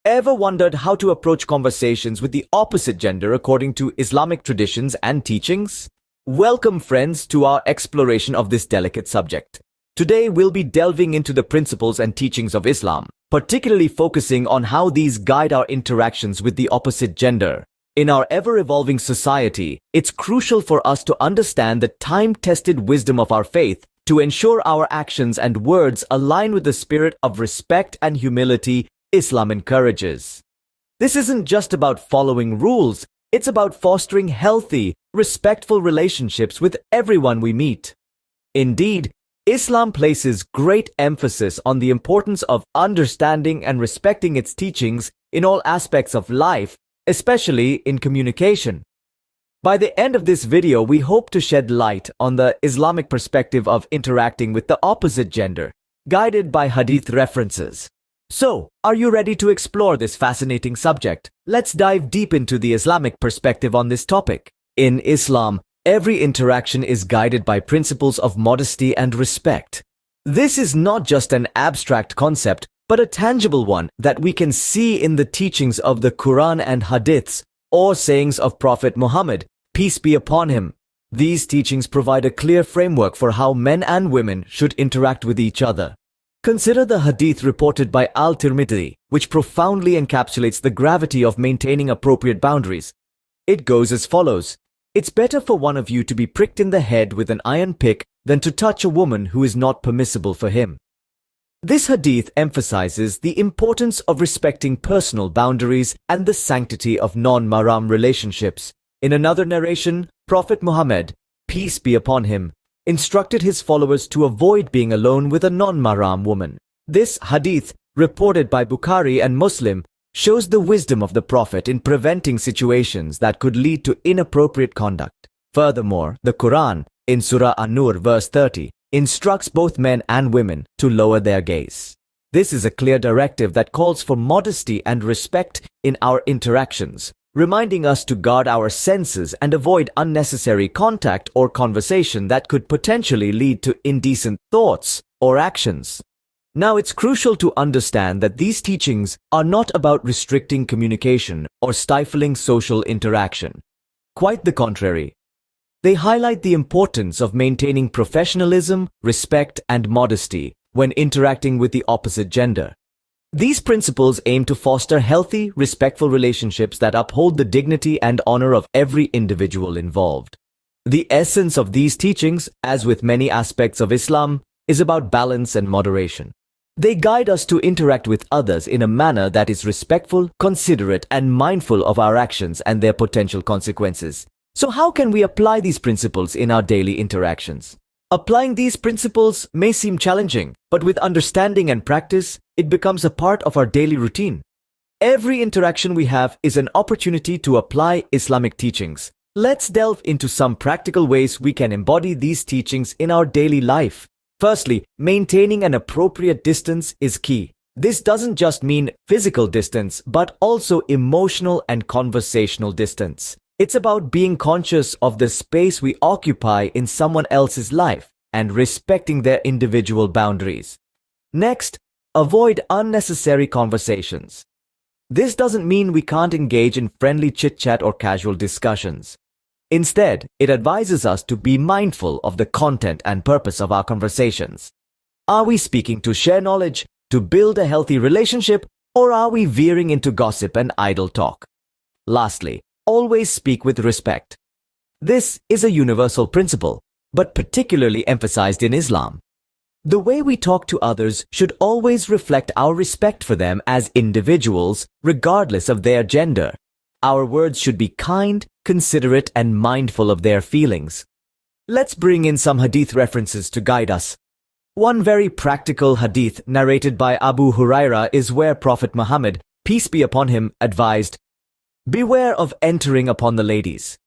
Ever wondered how to approach conversations with the opposite gender according to Islamic traditions and teachings? Welcome, friends, to our exploration of this delicate subject. Today, we'll be delving into the principles and teachings of Islam, particularly focusing on how these guide our interactions with the opposite gender. In our ever-evolving society, it's crucial for us to understand the time-tested wisdom of our faith to ensure our actions and words align with the spirit of respect and humility Islam encourages. This isn't just about following rules, it's about fostering healthy, respectful relationships with everyone we meet. Indeed, Islam places great emphasis on the importance of understanding and respecting its teachings in all aspects of life, especially in communication. By the end of this video, we hope to shed light on the Islamic perspective of interacting with the opposite gender, guided by hadith references. So, are you ready to explore this fascinating subject? Let's dive deep into the Islamic perspective on this topic. In Islam, every interaction is guided by principles of modesty and respect. This is not just an abstract concept, but a tangible one that we can see in the teachings of the Quran and hadiths, or sayings of Prophet Muhammad, peace be upon him. These teachings provide a clear framework for how men and women should interact with each other. Consider the hadith reported by Al-Tirmidhi, which profoundly encapsulates the gravity of maintaining appropriate boundaries. It goes as follows: "It's better for one of you to be pricked in the head with an iron pick than to touch a woman who is not permissible for him." This hadith emphasizes the importance of respecting personal boundaries and the sanctity of non-mahram relationships. In another narration, Prophet Muhammad, peace be upon him, instructed his followers to avoid being alone with a non-mahram woman. This hadith, reported by Bukhari and Muslim, shows the wisdom of the Prophet in preventing situations that could lead to inappropriate conduct. Furthermore, the Quran, in Surah An-Nur verse 30, instructs both men and women to lower their gaze. This is a clear directive that calls for modesty and respect in our interactions, reminding us to guard our senses and avoid unnecessary contact or conversation that could potentially lead to indecent thoughts or actions. Now, it's crucial to understand that these teachings are not about restricting communication or stifling social interaction. Quite the contrary. They highlight the importance of maintaining professionalism, respect, and modesty when interacting with the opposite gender. These principles aim to foster healthy, respectful relationships that uphold the dignity and honor of every individual involved. The essence of these teachings, as with many aspects of Islam, is about balance and moderation. They guide us to interact with others in a manner that is respectful, considerate, and mindful of our actions and their potential consequences. So how can we apply these principles in our daily interactions? Applying these principles may seem challenging, but with understanding and practice, it becomes a part of our daily routine. Every interaction we have is an opportunity to apply Islamic teachings. Let's delve into some practical ways we can embody these teachings in our daily life. Firstly, maintaining an appropriate distance is key. This doesn't just mean physical distance, but also emotional and conversational distance. It's about being conscious of the space we occupy in someone else's life and respecting their individual boundaries. Next, avoid unnecessary conversations. This doesn't mean we can't engage in friendly chit-chat or casual discussions. Instead, it advises us to be mindful of the content and purpose of our conversations. Are we speaking to share knowledge, to build a healthy relationship, or are we veering into gossip and idle talk? Lastly, always speak with respect. This is a universal principle, but particularly emphasized in Islam. The way we talk to others should always reflect our respect for them as individuals, regardless of their gender. Our words should be kind, considerate, and mindful of their feelings. Let's bring in some hadith references to guide us. One very practical hadith narrated by Abu Huraira is where Prophet Muhammad, peace be upon him, advised, "Beware of entering upon the ladies."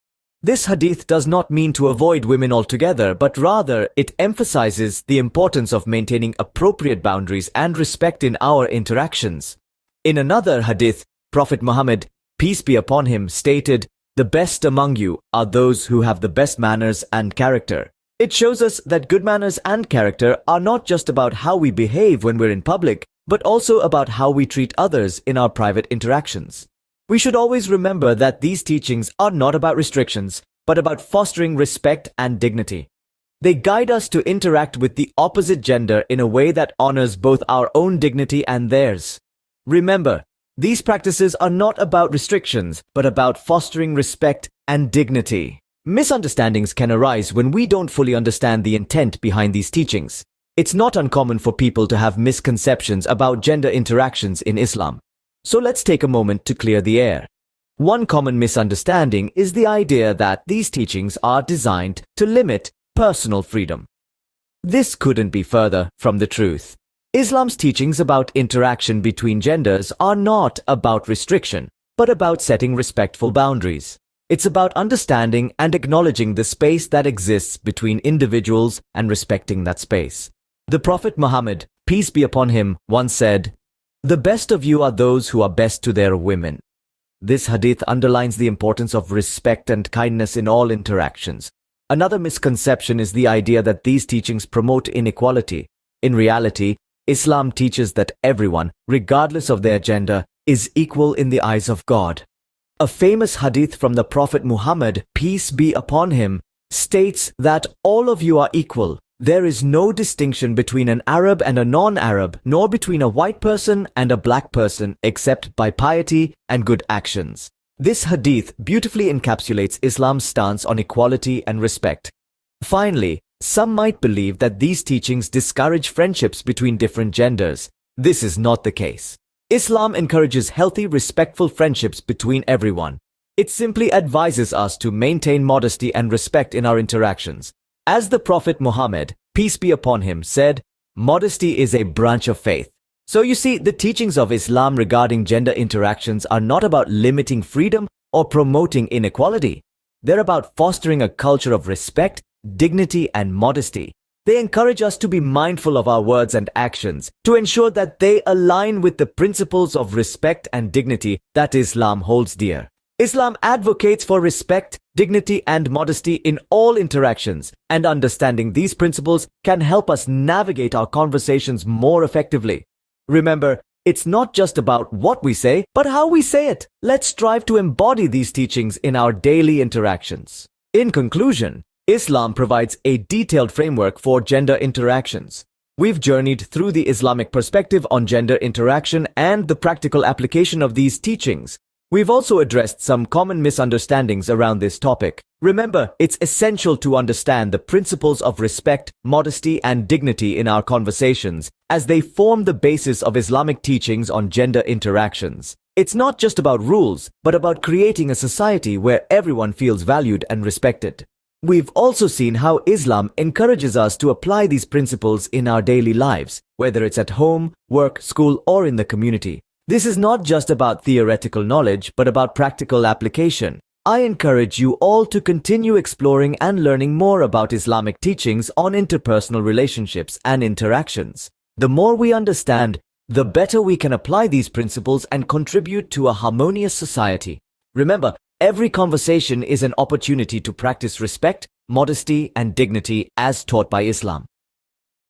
This hadith does not mean to avoid women altogether, but rather it emphasizes the importance of maintaining appropriate boundaries and respect in our interactions. In another hadith, Prophet Muhammad, peace be upon him, stated, "The best among you are those who have the best manners and character." It shows us that good manners and character are not just about how we behave when we're in public, but also about how we treat others in our private interactions. We should always remember that these teachings are not about restrictions, but about fostering respect and dignity. They guide us to interact with the opposite gender in a way that honors both our own dignity and theirs. Remember, these practices are not about restrictions, but about fostering respect and dignity. Misunderstandings can arise when we don't fully understand the intent behind these teachings. It's not uncommon for people to have misconceptions about gender interactions in Islam. So let's take a moment to clear the air. One common misunderstanding is the idea that these teachings are designed to limit personal freedom. This couldn't be further from the truth. Islam's teachings about interaction between genders are not about restriction, but about setting respectful boundaries. It's about understanding and acknowledging the space that exists between individuals and respecting that space. The Prophet Muhammad, peace be upon him, once said, "The best of you are those who are best to their women." This hadith underlines the importance of respect and kindness in all interactions. Another misconception is the idea that these teachings promote inequality. In reality, Islam teaches that everyone, regardless of their gender, is equal in the eyes of God. A famous hadith from the Prophet Muhammad, peace be upon him, states that all of you are equal. There is no distinction between an Arab and a non-Arab, nor between a white person and a black person, except by piety and good actions. This hadith beautifully encapsulates Islam's stance on equality and respect. Finally, some might believe that these teachings discourage friendships between different genders. This is not the case. Islam encourages healthy, respectful friendships between everyone. It simply advises us to maintain modesty and respect in our interactions. As the Prophet Muhammad, peace be upon him, said, "Modesty is a branch of faith." So you see, the teachings of Islam regarding gender interactions are not about limiting freedom or promoting inequality. They're about fostering a culture of respect, dignity, and modesty. They encourage us to be mindful of our words and actions, to ensure that they align with the principles of respect and dignity that Islam holds dear. Islam advocates for respect, dignity, and modesty in all interactions, and understanding these principles can help us navigate our conversations more effectively. Remember, it's not just about what we say, but how we say it. Let's strive to embody these teachings in our daily interactions. In conclusion, Islam provides a detailed framework for gender interactions. We've journeyed through the Islamic perspective on gender interaction and the practical application of these teachings. We've also addressed some common misunderstandings around this topic. Remember, it's essential to understand the principles of respect, modesty, and dignity in our conversations, as they form the basis of Islamic teachings on gender interactions. It's not just about rules, but about creating a society where everyone feels valued and respected. We've also seen how Islam encourages us to apply these principles in our daily lives, whether it's at home, work, school, or in the community. This is not just about theoretical knowledge, but about practical application. I encourage you all to continue exploring and learning more about Islamic teachings on interpersonal relationships and interactions. The more we understand, the better we can apply these principles and contribute to a harmonious society. Remember, every conversation is an opportunity to practice respect, modesty, and dignity as taught by Islam.